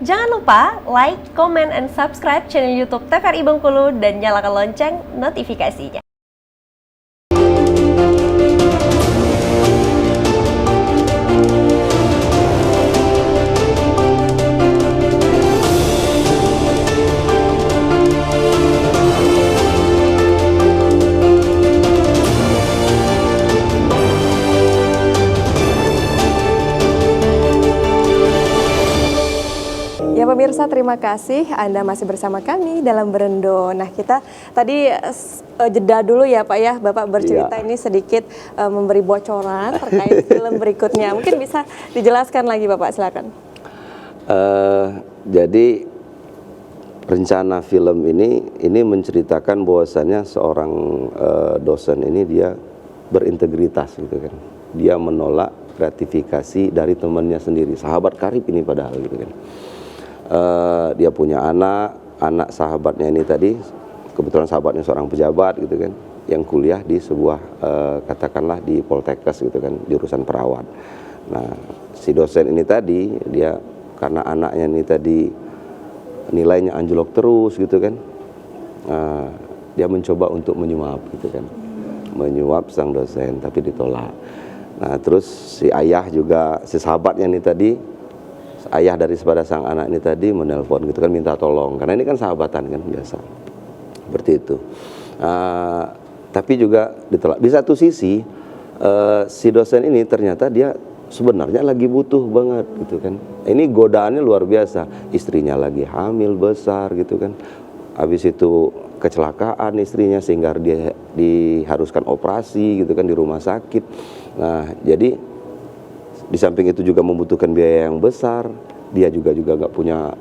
Jangan lupa like, comment, and subscribe channel YouTube TVRI Bengkulu dan nyalakan lonceng notifikasinya. Ya pemirsa, terima kasih Anda masih bersama kami dalam Berendo. Nah, kita tadi jeda dulu ya Pak ya, Bapak bercerita ini sedikit memberi bocoran terkait film berikutnya. Mungkin bisa dijelaskan lagi Bapak, silakan. Jadi rencana film ini menceritakan bahwasannya seorang dosen ini dia berintegritas gitu kan. Dia menolak gratifikasi dari temannya sendiri, sahabat karib ini padahal gitu kan. Dia punya anak sahabatnya ini tadi kebetulan sahabatnya seorang pejabat gitu kan, yang kuliah di sebuah katakanlah di Poltekkes gitu kan, jurusan perawat. Nah, si dosen ini tadi dia karena anaknya ini tadi nilainya anjlok terus gitu kan, dia mencoba untuk menyuap gitu kan, menyuap sang dosen tapi ditolak. Nah, terus si ayah juga, si sahabatnya ini tadi, ayah daripada sang anak ini tadi menelpon gitu kan, minta tolong, karena ini kan sahabatan kan biasa seperti itu. Tapi juga ditolak. Di satu sisi si dosen ini ternyata dia sebenarnya lagi butuh banget gitu kan. Ini godaannya luar biasa, istrinya lagi hamil besar gitu kan, habis itu kecelakaan istrinya sehingga dia diharuskan operasi gitu kan di rumah sakit. Nah, jadi di samping itu juga membutuhkan biaya yang besar, dia juga nggak punya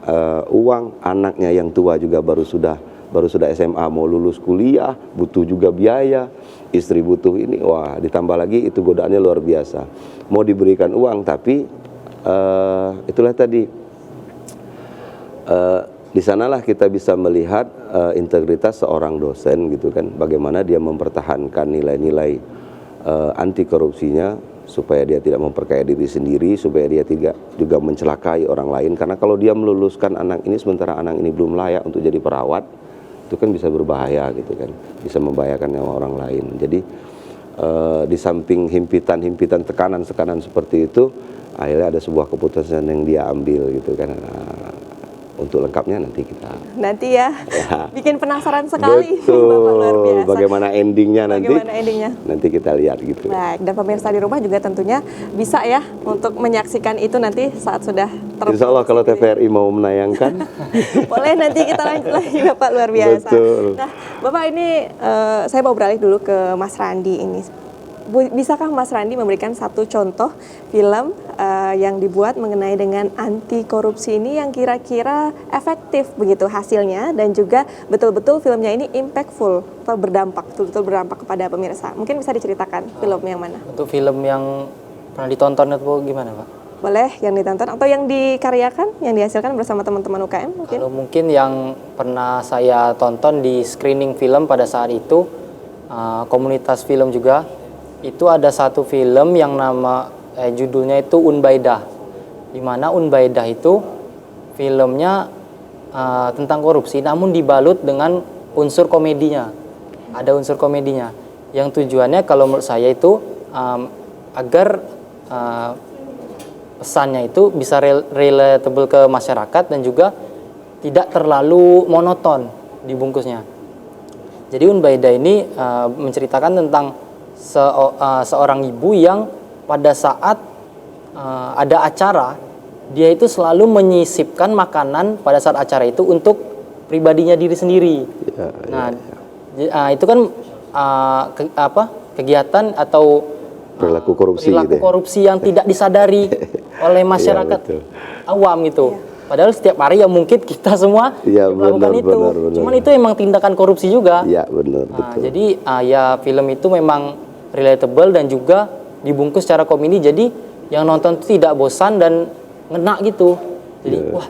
uang, anaknya yang tua juga baru sudah SMA mau lulus kuliah, butuh juga biaya, istri butuh ini, wah ditambah lagi itu godaannya luar biasa. Mau diberikan uang tapi itulah tadi, di sanalah kita bisa melihat integritas seorang dosen gitu kan, bagaimana dia mempertahankan nilai-nilai anti korupsinya, supaya dia tidak memperkaya diri sendiri, supaya dia tidak juga mencelakai orang lain. Karena kalau dia meluluskan anak ini sementara anak ini belum layak untuk jadi perawat, itu kan bisa berbahaya gitu kan, bisa membahayakan nyawa orang lain. Jadi di samping himpitan tekanan seperti itu, akhirnya ada sebuah keputusan yang dia ambil gitu kan. Untuk lengkapnya nanti kita ya. Bikin penasaran sekali. Betul. Bapak, luar biasa. Bagaimana endingnya nanti kita lihat gitu. Baik, dan pemirsa di rumah juga tentunya bisa ya untuk menyaksikan itu nanti saat sudah Insya Allah kalau TVRI mau menayangkan boleh, nanti kita lanjut lagi Bapak, luar biasa. Betul. Nah Bapak, ini saya mau beralih dulu ke Mas Randi ini. Bisakah Mas Randi memberikan satu contoh film yang dibuat mengenai dengan anti korupsi ini yang kira-kira efektif begitu hasilnya, dan juga betul-betul filmnya ini impactful atau betul-betul berdampak kepada pemirsa? Mungkin bisa diceritakan film yang mana? Untuk film yang pernah ditonton itu gimana Pak? Boleh yang ditonton atau yang dikaryakan, yang dihasilkan bersama teman-teman UKM mungkin? Kalau mungkin yang pernah saya tonton di screening film pada saat itu, komunitas film juga, itu ada satu film yang judulnya itu Unbaidah, di mana Unbaidah itu filmnya tentang korupsi namun dibalut dengan unsur komedinya. Ada unsur komedinya yang tujuannya kalau menurut saya itu agar pesannya itu bisa relatable ke masyarakat dan juga tidak terlalu monoton dibungkusnya. Jadi Unbaidah ini menceritakan tentang seorang ibu yang pada saat ada acara, dia itu selalu menyisipkan makanan pada saat acara itu untuk pribadinya diri sendiri. Itu kan kegiatan atau perilaku korupsi yang tidak disadari oleh masyarakat awam gitu. Padahal setiap hari ya mungkin kita semua melakukan itu. Cuman itu emang tindakan korupsi juga. Iya benar. Jadi ya film itu memang relatable dan juga dibungkus secara komedi. Jadi yang nonton itu tidak bosan dan ngena gitu. Jadi wah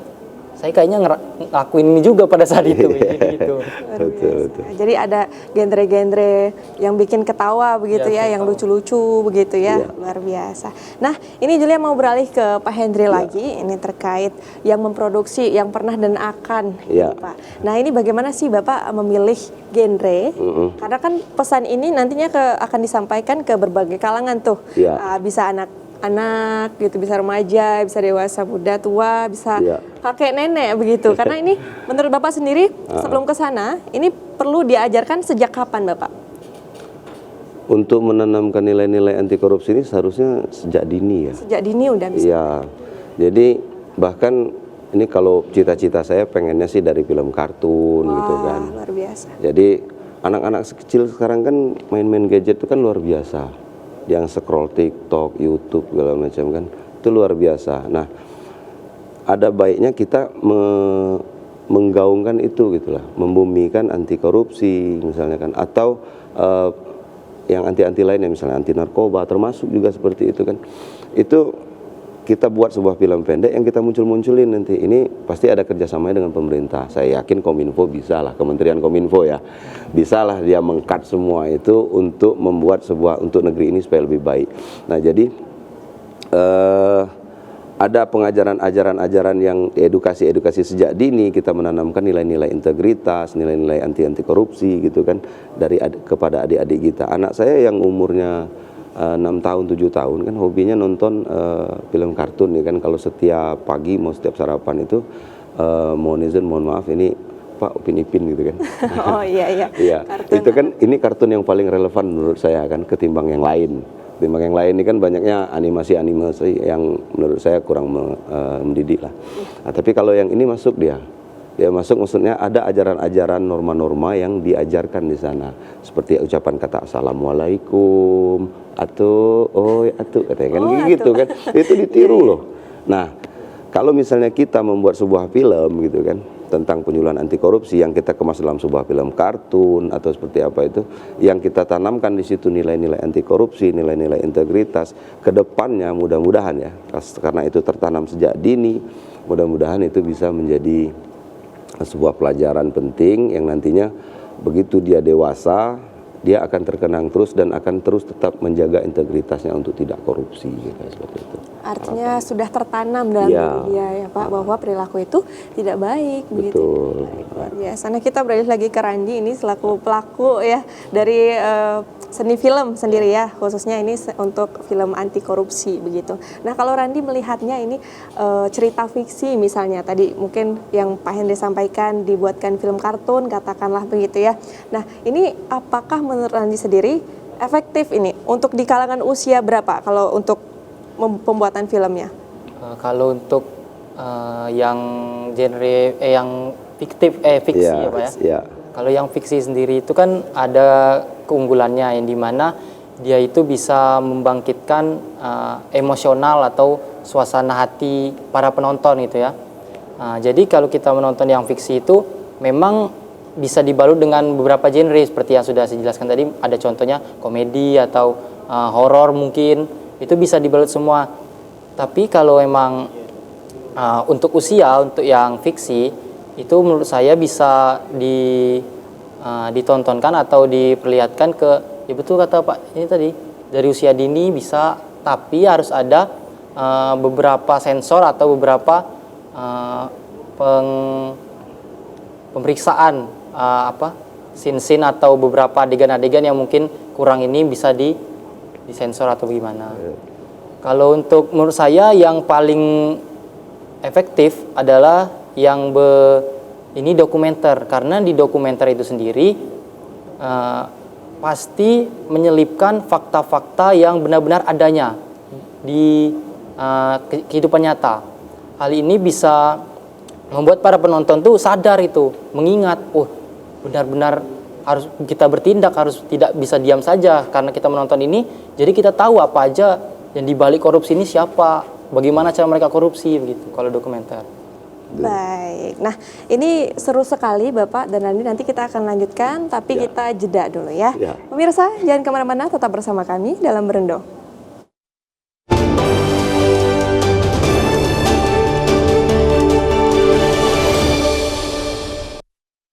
saya kayaknya ngelakuin ini juga pada saat itu. Gitu. Betul. Jadi ada genre-genre yang bikin ketawa begitu ya, yang lucu-lucu begitu ya, luar biasa. Nah, ini Julia mau beralih ke Pak Hendri lagi, ini terkait yang memproduksi, yang pernah dan akan, gitu, Pak. Nah, ini bagaimana sih Bapak memilih genre? Karena kan pesan ini nantinya akan disampaikan ke berbagai kalangan tuh, bisa anak gitu, bisa remaja, bisa dewasa, muda, tua, bisa kakek nenek begitu. Karena ini menurut Bapak sendiri sebelum ke sana ini perlu diajarkan sejak kapan Bapak? Untuk menanamkan nilai-nilai anti korupsi ini seharusnya sejak dini ya. Sejak dini udah bisa. Iya. Jadi bahkan ini kalau cita-cita saya pengennya sih dari film kartun gitu kan. Luar biasa. Jadi anak-anak kecil sekarang kan main-main gadget itu kan luar biasa. Yang scroll TikTok, YouTube segala macam kan, itu luar biasa. Nah, ada baiknya kita menggaungkan itu gitulah, membumikan anti korupsi misalnya kan, atau yang anti-anti lainnya misalnya anti narkoba termasuk juga seperti itu kan. Itu kita buat sebuah film pendek yang kita muncul-munculin nanti. Ini pasti ada kerjasamanya dengan pemerintah. Saya yakin Kominfo bisa lah, Kementerian Kominfo ya, bisa lah dia meng-cut semua itu untuk membuat sebuah, untuk negeri ini supaya lebih baik. Nah jadi ada pengajaran-ajaran yang edukasi sejak dini, kita menanamkan nilai-nilai integritas, nilai-nilai anti korupsi gitu kan, kepada adik-adik kita. Anak saya yang umurnya 6 tahun, 7 tahun kan hobinya nonton film kartun ya kan. Kalau setiap pagi mau setiap sarapan itu mohon maaf ini Pak Upin Ipin gitu kan. Oh iya. Iya. Itu kan ini kartun yang paling relevan menurut saya kan ketimbang yang lain. Ketimbang yang lain ini kan banyaknya animasi yang menurut saya kurang mendidik lah. Nah, tapi kalau yang ini masuk dia masuk, maksudnya ada ajaran-ajaran norma-norma yang diajarkan di sana, seperti ucapan kata assalamualaikum atau katanya kan gitu kan, itu ditiru loh. Nah kalau misalnya kita membuat sebuah film gitu kan tentang penyuluhan anti korupsi yang kita kemas dalam sebuah film kartun atau seperti apa itu, yang kita tanamkan di situ nilai-nilai anti korupsi, nilai-nilai integritas, kedepannya mudah-mudahan ya, karena itu tertanam sejak dini, mudah-mudahan itu bisa menjadi sebuah pelajaran penting yang nantinya begitu dia dewasa dia akan terkenang terus dan akan terus tetap menjaga integritasnya untuk tidak korupsi gitu, seperti itu. Artinya sudah tertanam dalam diri dia ya Pak, bahwa perilaku itu tidak baik. Betul. Begitu. Baik, luar biasa. Nah kita beralih lagi ke Randi ini selaku pelaku ya dari seni film sendiri ya, khususnya ini untuk film anti korupsi begitu. Nah kalau Randi melihatnya ini cerita fiksi misalnya tadi mungkin yang Pak Hendri sampaikan dibuatkan film kartun katakanlah begitu ya. Nah ini apakah menurut Randi sendiri efektif ini untuk di kalangan usia berapa kalau untuk pembuatan filmnya? Kalau untuk yang genre yang fiksi ya Pak ya. Ya. Kalau yang fiksi sendiri itu kan ada keunggulannya yang dimana dia itu bisa membangkitkan emosional atau suasana hati para penonton gitu ya. Jadi kalau kita menonton yang fiksi itu memang bisa dibalut dengan beberapa genre seperti yang sudah saya jelaskan tadi, ada contohnya komedi atau horor mungkin, itu bisa dibalut semua. Tapi kalau memang untuk usia, untuk yang fiksi itu menurut saya bisa ditontonkan atau diperlihatkan ke, ya betul kata Pak ini tadi, dari usia dini bisa, tapi harus ada beberapa sensor atau beberapa pemeriksaan scene atau beberapa adegan-adegan yang mungkin kurang ini bisa disensor atau gimana. Kalau untuk menurut saya yang paling efektif adalah yang ini dokumenter, karena di dokumenter itu sendiri pasti menyelipkan fakta-fakta yang benar-benar adanya di kehidupan nyata. Hal ini bisa membuat para penonton tuh sadar itu, mengingat, benar-benar harus kita bertindak, harus tidak bisa diam saja karena kita menonton ini. Jadi kita tahu apa aja yang dibalik korupsi ini siapa, bagaimana cara mereka korupsi begitu kalau dokumenter. Baik, nah ini seru sekali Bapak dan nanti kita akan lanjutkan, tapi kita jeda dulu ya. Pemirsa jangan kemana-mana, tetap bersama kami dalam Berendo.